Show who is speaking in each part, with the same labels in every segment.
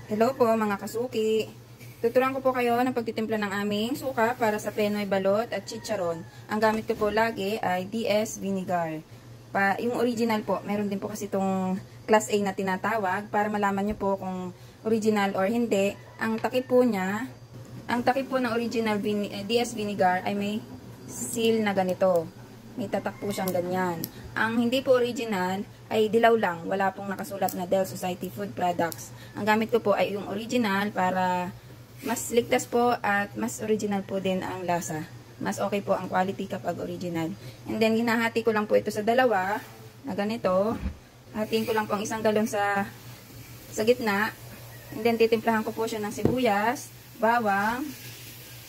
Speaker 1: Hello po mga kasuki. Tuturuan ko po kayo ng pagtitimpla ng aming suka para sa penoy balot at chicharon. Ang gamit ko po lagi ay DS vinegar. Yung original po, meron din po kasi itong class A na tinatawag para malaman nyo po kung original or hindi. Ang takip po ng original DS vinegar ay may seal na ganito. May tatak po siyang ganyan. Ang hindi po original ay dilaw lang. Wala pong nakasulat na Del Society Food Products. Ang gamit ko po ay yung original para mas ligtas po at mas original po din ang lasa. Mas okay po ang quality kapag original. And then, hinahati ko lang po ito sa dalawa na ganito. Hatiin ko lang po ang 1 galon sa gitna. And then, titimplahan ko po siya ng sibuyas, bawang,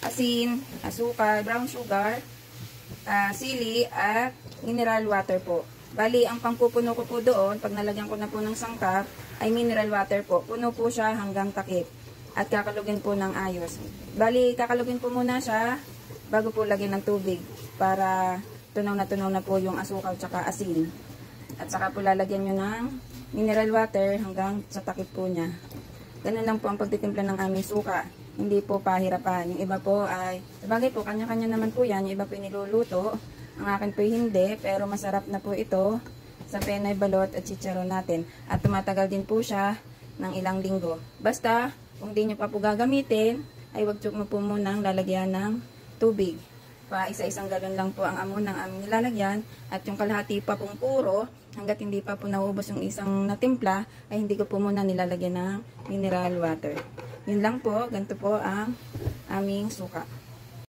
Speaker 1: asin, asukal, brown sugar, sili at mineral water po. Bali, ang pangpupuno ko po doon, pag nalagyan ko na po ng sangkap, ay mineral water po. Puno po siya hanggang takip. At kakalugin po ng ayos. Bali, kakalugin po muna siya bago po lagyan ng tubig para tunaw na po yung asukal tsaka asin. At saka po lalagyan nyo ng mineral water hanggang sa takip po niya. Ganun lang po ang pagtitimpla ng aming suka. Hindi po pahirapan. Yung iba po ay, sabagay po, kanya-kanya naman po yan. Yung iba po niluluto. Ang akin po hindi, pero masarap na po ito sa penoy balot at chicharon natin. At tumatagal din po siya ng ilang linggo. Basta, kung di nyo pa po gagamitin, ay wag mo po munang lalagyan ng tubig. Isa-isang galon lang po ang amon ng aming nilalagyan. At yung kalahati pa pong puro, hanggat hindi pa po naubos yung isang natimpla, ay hindi ko po muna nilalagyan ng mineral water. Yun lang po, ganito po ang aming suka.